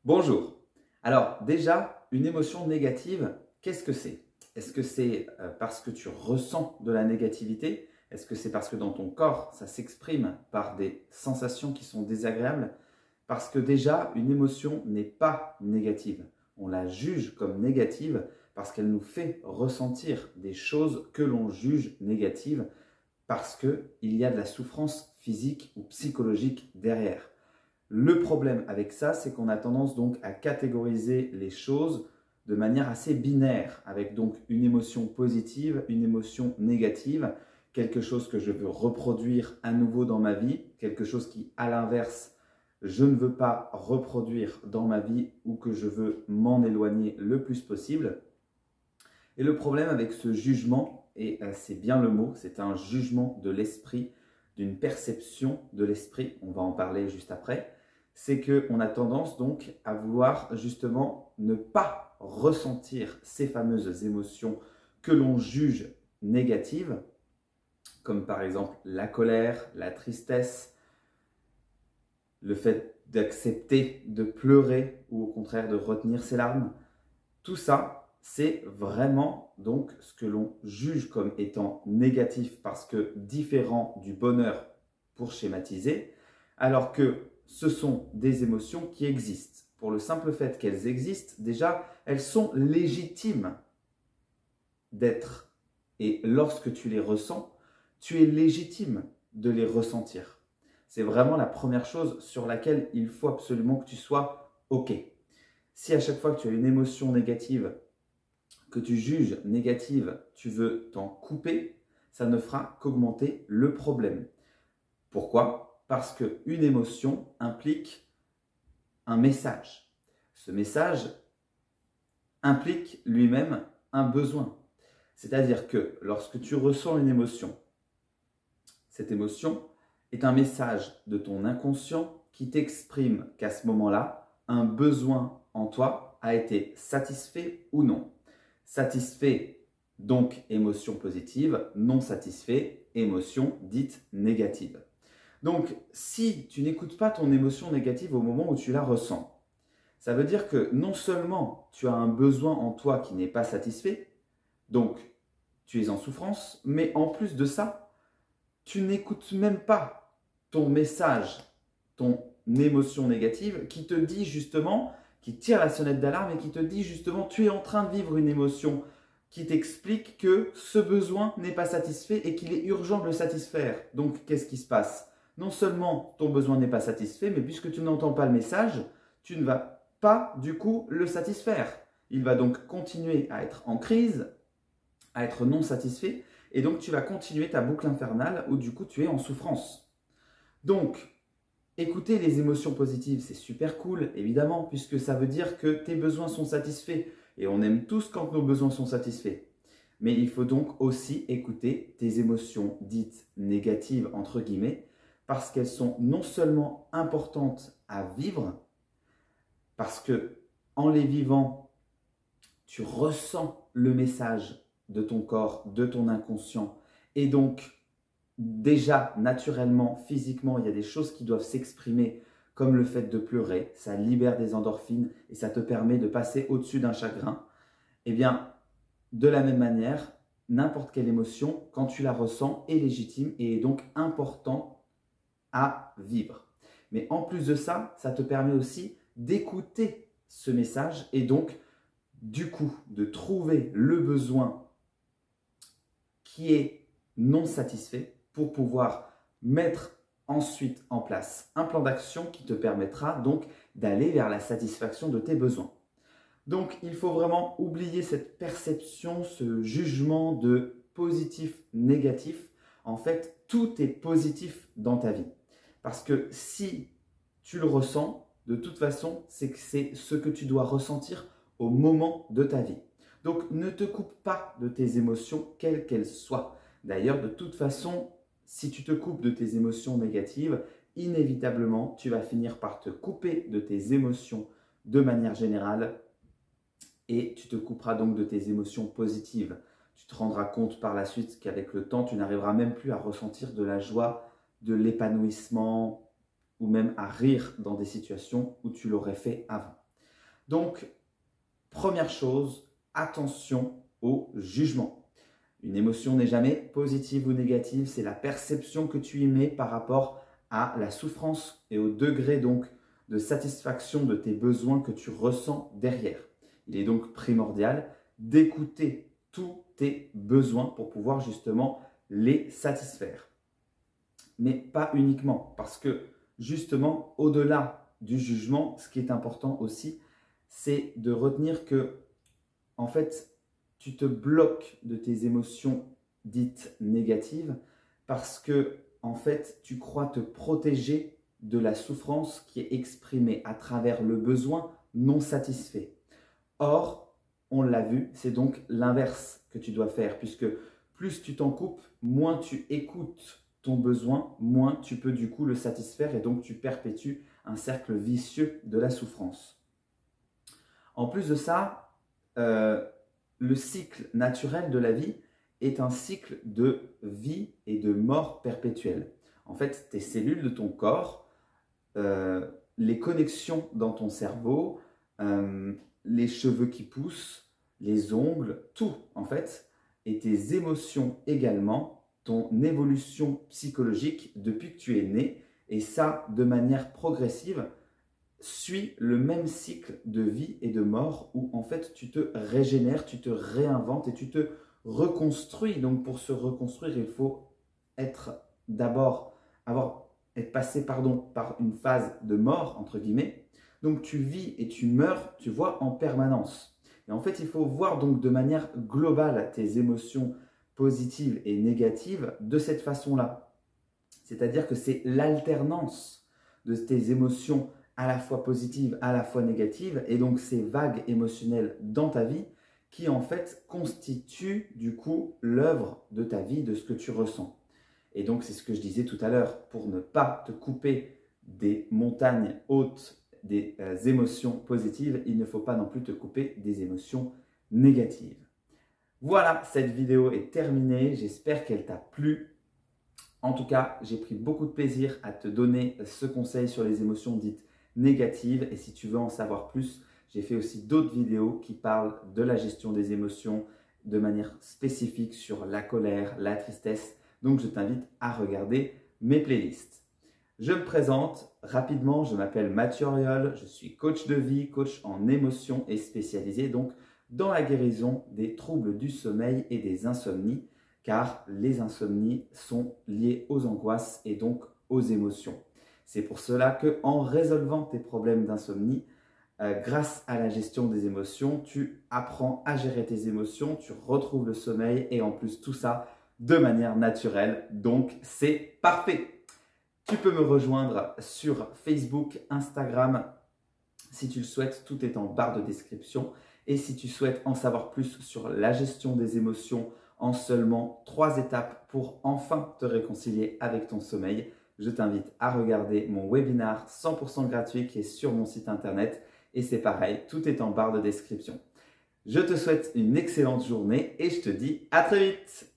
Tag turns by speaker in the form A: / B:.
A: Bonjour. Alors déjà, une émotion négative, qu'est-ce que c'est? Est-ce que c'est parce que tu ressens de la négativité? Est-ce que c'est parce que dans ton corps, ça s'exprime par des sensations qui sont désagréables? Parce que déjà, une émotion n'est pas négative. On la juge comme négative parce qu'elle nous fait ressentir des choses que l'on juge négatives parce qu'il y a de la souffrance physique ou psychologique derrière. Le problème avec ça, c'est qu'on a tendance donc à catégoriser les choses de manière assez binaire, avec donc une émotion positive, une émotion négative, quelque chose que je veux reproduire à nouveau dans ma vie, quelque chose qui, à l'inverse, je ne veux pas reproduire dans ma vie ou que je veux m'en éloigner le plus possible. Et le problème avec ce jugement, et c'est bien le mot, c'est un jugement de l'esprit, d'une perception de l'esprit, on va en parler juste après, c'est qu'on a tendance donc à vouloir justement ne pas ressentir ces fameuses émotions que l'on juge négatives, comme par exemple la colère, la tristesse, le fait d'accepter de pleurer ou au contraire de retenir ses larmes. Tout ça, c'est vraiment donc ce que l'on juge comme étant négatif parce que différent du bonheur pour schématiser, alors que ce sont des émotions qui existent. Pour le simple fait qu'elles existent, déjà, elles sont légitimes d'être. Et lorsque tu les ressens, tu es légitime de les ressentir. C'est vraiment la première chose sur laquelle il faut absolument que tu sois OK. Si à chaque fois que tu as une émotion négative, que tu juges négative, tu veux t'en couper, ça ne fera qu'augmenter le problème. Pourquoi? Parce qu'une émotion implique un message. Ce message implique lui-même un besoin. C'est-à-dire que lorsque tu ressens une émotion, cette émotion est un message de ton inconscient qui t'exprime qu'à ce moment-là, un besoin en toi a été satisfait ou non. Satisfait, donc émotion positive, non satisfait, émotion dite négative. Donc, si tu n'écoutes pas ton émotion négative au moment où tu la ressens, ça veut dire que non seulement tu as un besoin en toi qui n'est pas satisfait, donc tu es en souffrance, mais en plus de ça, tu n'écoutes même pas ton message, ton émotion négative qui te dit justement, qui tire la sonnette d'alarme et qui te dit justement, tu es en train de vivre une émotion qui t'explique que ce besoin n'est pas satisfait et qu'il est urgent de le satisfaire. Donc, qu'est-ce qui se passe? Non seulement ton besoin n'est pas satisfait, mais puisque tu n'entends pas le message, tu ne vas pas du coup le satisfaire. Il va donc continuer à être en crise, à être non satisfait, et donc tu vas continuer ta boucle infernale où du coup tu es en souffrance. Donc, écouter les émotions positives, c'est super cool, évidemment, puisque ça veut dire que tes besoins sont satisfaits. Et on aime tous quand nos besoins sont satisfaits. Mais il faut donc aussi écouter tes émotions dites négatives, entre guillemets, parce qu'elles sont non seulement importantes à vivre, parce que en les vivant, tu ressens le message de ton corps, de ton inconscient, et donc déjà, naturellement, physiquement, il y a des choses qui doivent s'exprimer, comme le fait de pleurer. Ça libère des endorphines et ça te permet de passer au-dessus d'un chagrin. Eh bien, de la même manière, n'importe quelle émotion, quand tu la ressens, est légitime et est donc important à vivre. Mais en plus de ça, ça te permet aussi d'écouter ce message et donc, du coup, de trouver le besoin qui est non satisfait pour pouvoir mettre ensuite en place un plan d'action qui te permettra donc d'aller vers la satisfaction de tes besoins. Donc, il faut vraiment oublier cette perception, ce jugement de positif-négatif. En fait, tout est positif dans ta vie. Parce que si tu le ressens, de toute façon, c'est que c'est ce que tu dois ressentir au moment de ta vie. Donc, ne te coupe pas de tes émotions, quelles qu'elles soient. D'ailleurs, de toute façon, si tu te coupes de tes émotions négatives, inévitablement, tu vas finir par te couper de tes émotions de manière générale et tu te couperas donc de tes émotions positives. Tu te rendras compte par la suite qu'avec le temps, tu n'arriveras même plus à ressentir de la joie, de l'épanouissement ou même à rire dans des situations où tu l'aurais fait avant. Donc, première chose, attention au jugement. Une émotion n'est jamais positive ou négative, c'est la perception que tu y mets par rapport à la souffrance et au degré donc de satisfaction de tes besoins que tu ressens derrière. Il est donc primordial d'écouter tous tes besoins pour pouvoir justement les satisfaire. Mais pas uniquement, parce que justement, au-delà du jugement, ce qui est important aussi, c'est de retenir que, en fait, tu te bloques de tes émotions dites négatives parce que, en fait, tu crois te protéger de la souffrance qui est exprimée à travers le besoin non satisfait. Or, on l'a vu, c'est donc l'inverse que tu dois faire, puisque plus tu t'en coupes, moins tu écoutes ton besoin, moins tu peux du coup le satisfaire et donc tu perpétues un cercle vicieux de la souffrance. En plus de ça, le cycle naturel de la vie est un cycle de vie et de mort perpétuelle. En fait, tes cellules de ton corps, les connexions dans ton cerveau, les cheveux qui poussent, les ongles, tout en fait, et tes émotions également, ton évolution psychologique depuis que tu es né, et ça de manière progressive, suit le même cycle de vie et de mort où en fait tu te régénères, tu te réinventes et tu te reconstruis. Donc pour se reconstruire, il faut être d'abord être passé par une phase de mort entre guillemets. Donc tu vis et tu meurs, tu vois, en permanence. Et en fait, il faut voir donc de manière globale tes émotions positives et négatives de cette façon-là. C'est-à-dire que c'est l'alternance de tes émotions à la fois positives, à la fois négatives, et donc ces vagues émotionnelles dans ta vie qui en fait constituent du coup l'œuvre de ta vie, de ce que tu ressens. Et donc c'est ce que je disais tout à l'heure, pour ne pas te couper des montagnes hautes, des émotions positives, il ne faut pas non plus te couper des émotions négatives. Voilà, cette vidéo est terminée, j'espère qu'elle t'a plu. En tout cas, j'ai pris beaucoup de plaisir à te donner ce conseil sur les émotions dites négatives. Et si tu veux en savoir plus, j'ai fait aussi d'autres vidéos qui parlent de la gestion des émotions de manière spécifique sur la colère, la tristesse. Donc, je t'invite à regarder mes playlists. Je me présente rapidement, je m'appelle Mathieu Auriol, je suis coach de vie, coach en émotions et spécialisé donc dans la guérison des troubles du sommeil et des insomnies, car les insomnies sont liées aux angoisses et donc aux émotions. C'est pour cela qu'en résolvant tes problèmes d'insomnie, grâce à la gestion des émotions, tu apprends à gérer tes émotions, tu retrouves le sommeil et en plus tout ça de manière naturelle. Donc c'est parfait. Tu peux me rejoindre sur Facebook, Instagram, si tu le souhaites, tout est en barre de description. Et si tu souhaites en savoir plus sur la gestion des émotions en seulement 3 étapes pour enfin te réconcilier avec ton sommeil, je t'invite à regarder mon webinar 100% gratuit qui est sur mon site internet. Et c'est pareil, tout est en barre de description. Je te souhaite une excellente journée et je te dis à très vite.